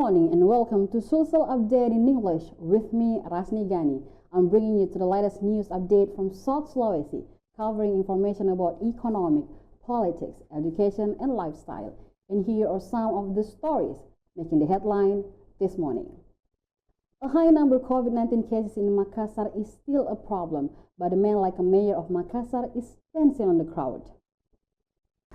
morning and welcome to Sulsel Update in English with me, Rasni Gani. I'm bringing you to the latest news update from South Sulawesi, covering information about economic, politics, education, and lifestyle. And here are some of the stories making the headline this morning. A high number of COVID-19 cases in Makassar is still a problem, but a man like a mayor of Makassar is dancing on the crowd.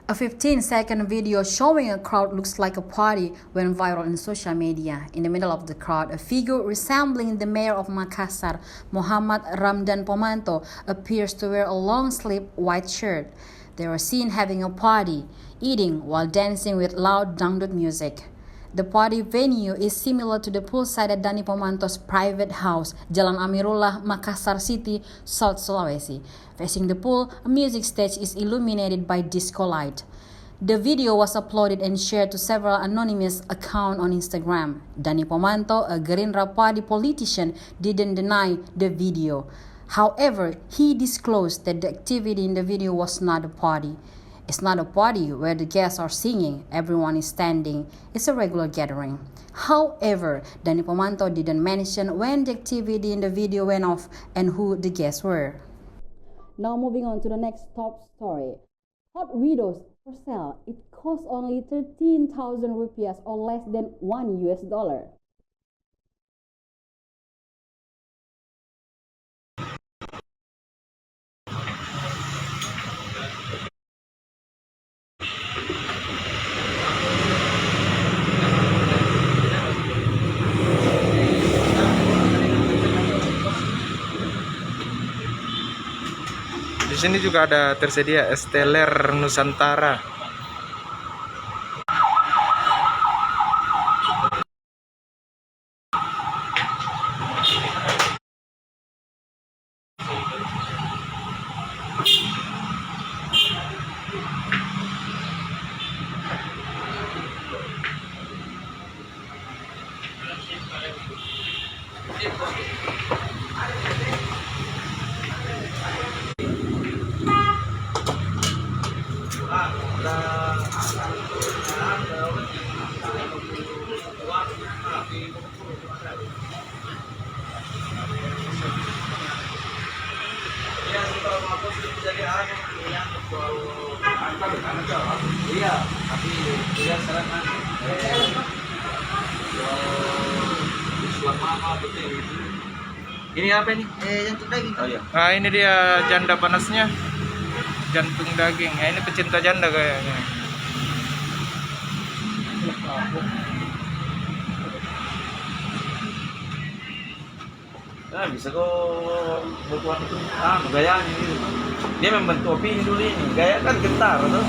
A 15-second video showing a crowd looks like a party went viral in social media. In the middle of the crowd, a figure resembling the mayor of Makassar, Muhammad Ramdan Pomanto, appears to wear a long-sleeved white shirt. They were seen having a party, eating while dancing with loud dangdut music. The party venue is similar to the poolside at Dani Pomanto's private house, Jalan Amirullah, Makassar City, South Sulawesi. Facing the pool, a music stage is illuminated by disco light. The video was uploaded and shared to several anonymous accounts on Instagram. Dani Pomanto, a Gerindra party politician, didn't deny the video. However, he disclosed that the activity in the video was not a party. It's not a party where the guests are singing, everyone is standing. It's a regular gathering. However, Dani Pomanto didn't mention when the activity in the video went off and who the guests were. Now moving on to the next top story. Hot widows for sale. It costs only 13,000 rupiah or less than $1. Di sini juga ada tersedia es teler Nusantara. Ini apa ini? Jantung daging. Oh, iya. Nah, ini dia janda panasnya, jantung daging. Ya, ini pecinta janda kayaknya. Nah, bisa kok butuhan itu. Gayanya ini. Dia membentuk opini dulu ini. Gaya kan gentar, tuh.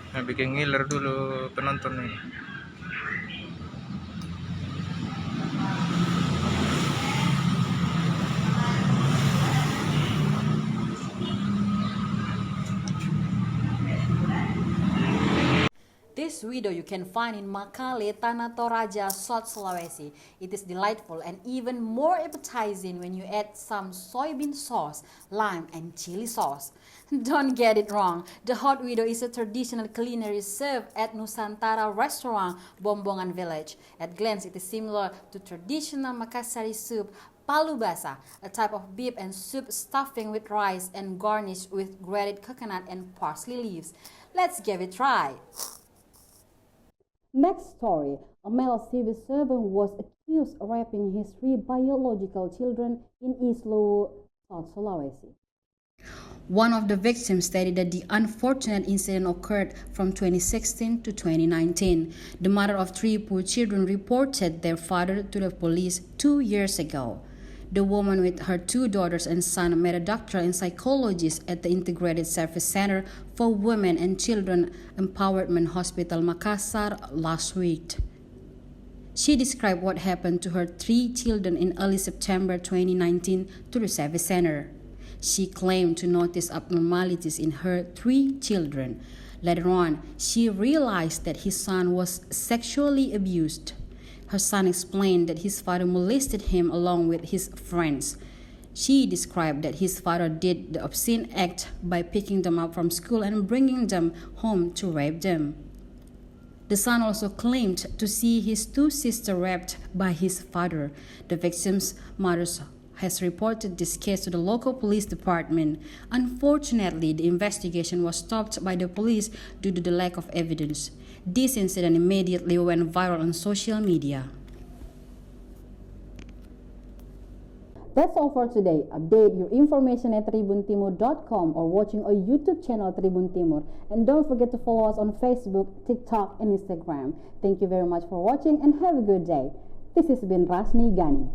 Nah, bikin ngiler dulu penonton nih. This video you can find in Makale, Tanah Toraja, South Sulawesi. It is delightful and even more appetizing when you add some soybean sauce, lime, and chili sauce. Don't get it wrong, the hot widow is a traditional culinary served at Nusantara restaurant, Bombongan Village. At glance, it is similar to traditional Makassari soup, palu basa, a type of beef and soup stuffing with rice and garnished with grated coconut and parsley leaves. Let's give it a try. Next story. A male civil servant was accused of raping his 3 biological children in East Luwu, South Sulawesi. One of the victims stated that the unfortunate incident occurred from 2016 to 2019. The mother of 3 poor children reported their father to the police 2 years ago. The woman with her 2 daughters and son met a doctor and psychologist at the Integrated Service Center for Women and Children Empowerment Hospital Makassar last week. She described what happened to her 3 children in early September 2019 to the service center. She claimed to notice abnormalities in her 3 children. Later on, she realized that his son was sexually abused. Her son explained that his father molested him along with his friends. She described that his father did the obscene act by picking them up from school and bringing them home to rape them. The son also claimed to see his two sisters raped by his father. The victim's mother has reported this case to the local police department. Unfortunately, the investigation was stopped by the police due to the lack of evidence. This incident immediately went viral on social media. That's all for today. Update your information at tribuntimur.com or watching our YouTube channel Tribun Timur. And don't forget to follow us on Facebook, TikTok, and Instagram. Thank you very much for watching and have a good day. This has been Rasni, Gani.